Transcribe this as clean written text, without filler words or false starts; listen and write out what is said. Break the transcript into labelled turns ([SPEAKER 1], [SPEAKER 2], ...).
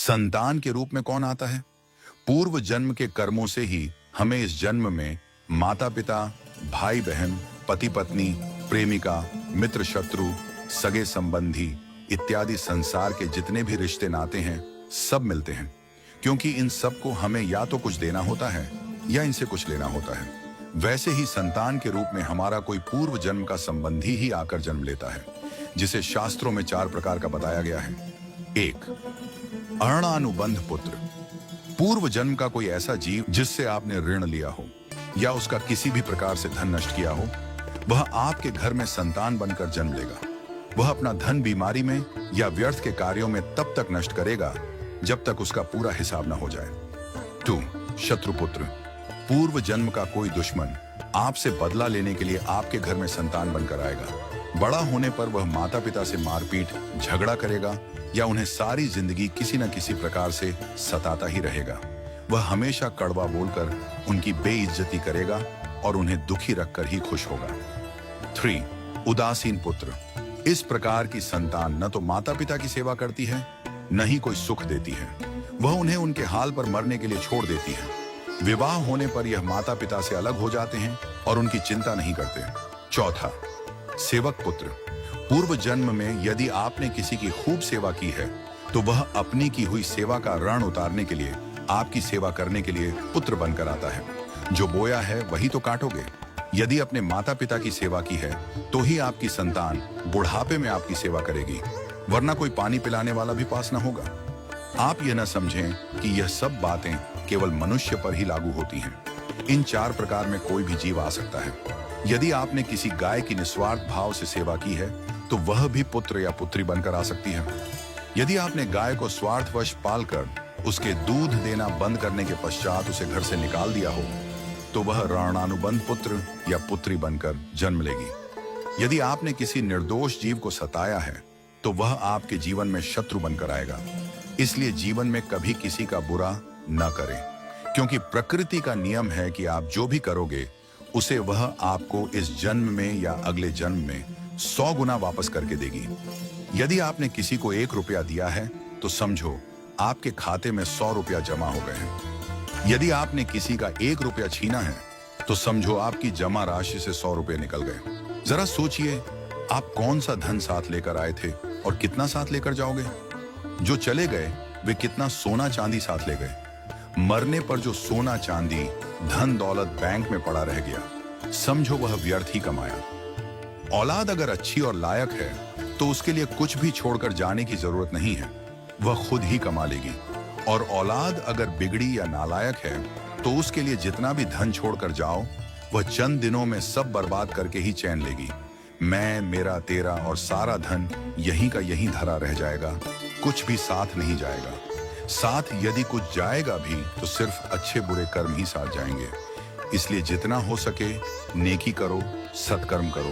[SPEAKER 1] संतान के रूप में कौन आता है? पूर्व जन्म के कर्मों से ही हमें इस जन्म में माता पिता, भाई बहन, पति पत्नी, प्रेमिका, मित्र शत्रु, सगे संबंधी इत्यादि संसार के जितने भी रिश्ते नाते हैं सब मिलते हैं, क्योंकि इन सब को हमें या तो कुछ देना होता है या इनसे कुछ लेना होता है। वैसे ही संतान के रूप में हमारा कोई पूर्व जन्म का संबंधी ही आकर जन्म लेता है, जिसे शास्त्रों में 4 प्रकार का बताया गया है। 1. अणानुबंध पुत्र। पूर्व जन्म का कोई ऐसा जीव जिससे आपने ऋण लिया हो या उसका किसी भी प्रकार से धन नष्ट किया हो, वह आपके घर में संतान बनकर जन्म लेगा। वह अपना धन बीमारी में या व्यर्थ के कार्यों में तब तक नष्ट करेगा जब तक उसका पूरा हिसाब न हो जाए। 2. शत्रुपुत्र। पूर्व जन्म का कोई दुश्मन आपसे बदला लेने के लिए आपके घर में संतान बनकर आएगा। बड़ा होने पर वह माता पिता से मारपीट, झगड़ा करेगा या उन्हें सारी जिंदगी किसी न किसी प्रकार से सताता ही रहेगा। वह हमेशा कड़वा बोलकर उनकी बेइज्जती करेगा और उन्हें दुखी रखकर ही खुश होगा। 3. उदासीन पुत्र। इस प्रकार की संतान न तो माता पिता की सेवा करती है, न ही कोई सुख देती है। वह उन्हें उनके हाल पर मरने के लिए छोड़ देती है। विवाह होने पर यह माता पिता से अलग हो जाते हैं और उनकी चिंता नहीं करते। 4. सेवक पुत्र। पूर्व जन्म में यदि आपने किसी की खूब सेवा की है तो वह अपनी की हुई सेवा का ऋण उतारने के लिए आपकी सेवा करने के लिए पुत्र बनकर आता है। जो बोया है वही तो काटोगे। यदि अपने माता पिता की सेवा की है तो ही आपकी संतान बुढ़ापे में आपकी सेवा करेगी, वरना कोई पानी पिलाने वाला भी पास न होगा। आप यह न समझें कि यह सब बातें केवल मनुष्य पर ही लागू होती हैं। इन 4 प्रकार में कोई भी जीव आ सकता है। यदि आपने किसी गाय की निस्वार्थ भाव से सेवा की है तो वह भी पुत्र या पुत्री बनकर आ सकती है। यदि आपने गाय को स्वार्थवश पालकर उसके दूध देना बंद करने के पश्चात उसे घर से निकाल दिया हो तो वह ऋणानुबंध पुत्र या पुत्री बनकर जन्म लेगी। यदि आपने किसी निर्दोष जीव को सताया है तो वह आपके जीवन में शत्रु बनकर आएगा। इसलिए जीवन में कभी किसी का बुरा न करें, क्योंकि प्रकृति का नियम है कि आप जो भी करोगे उसे वह आपको इस जन्म में या अगले जन्म में 100 गुना वापस करके देगी। यदि आपने किसी को 1 रुपया दिया है तो समझो आपके खाते में 100 रुपया जमा हो गए हैं। यदि आपने किसी का 1 रुपया छीना है तो समझो आपकी जमा राशि से 100 रुपये निकल गए। जरा सोचिए, आप कौन सा धन साथ लेकर आए थे और कितना साथ लेकर जाओगे। जो चले गए वे कितना सोना चांदी साथ ले गए। मरने पर जो सोना चांदी धन दौलत बैंक में पड़ा रह गया, समझो वह व्यर्थ ही कमाया। औलाद अगर अच्छी और लायक है तो उसके लिए कुछ भी छोड़कर जाने की जरूरत नहीं है, वह खुद ही कमा लेगी। और औलाद अगर बिगड़ी या नालायक है तो उसके लिए जितना भी धन छोड़कर जाओ वह चंद दिनों में सब बर्बाद करके ही चैन लेगी। मैं, मेरा, तेरा और सारा धन यहीं का यहीं धरा रह जाएगा, कुछ भी साथ नहीं जाएगा। साथ यदि कुछ जाएगा भी तो सिर्फ अच्छे बुरे कर्म ही साथ जाएंगे। इसलिए जितना हो सके नेकी करो, सत्कर्म करो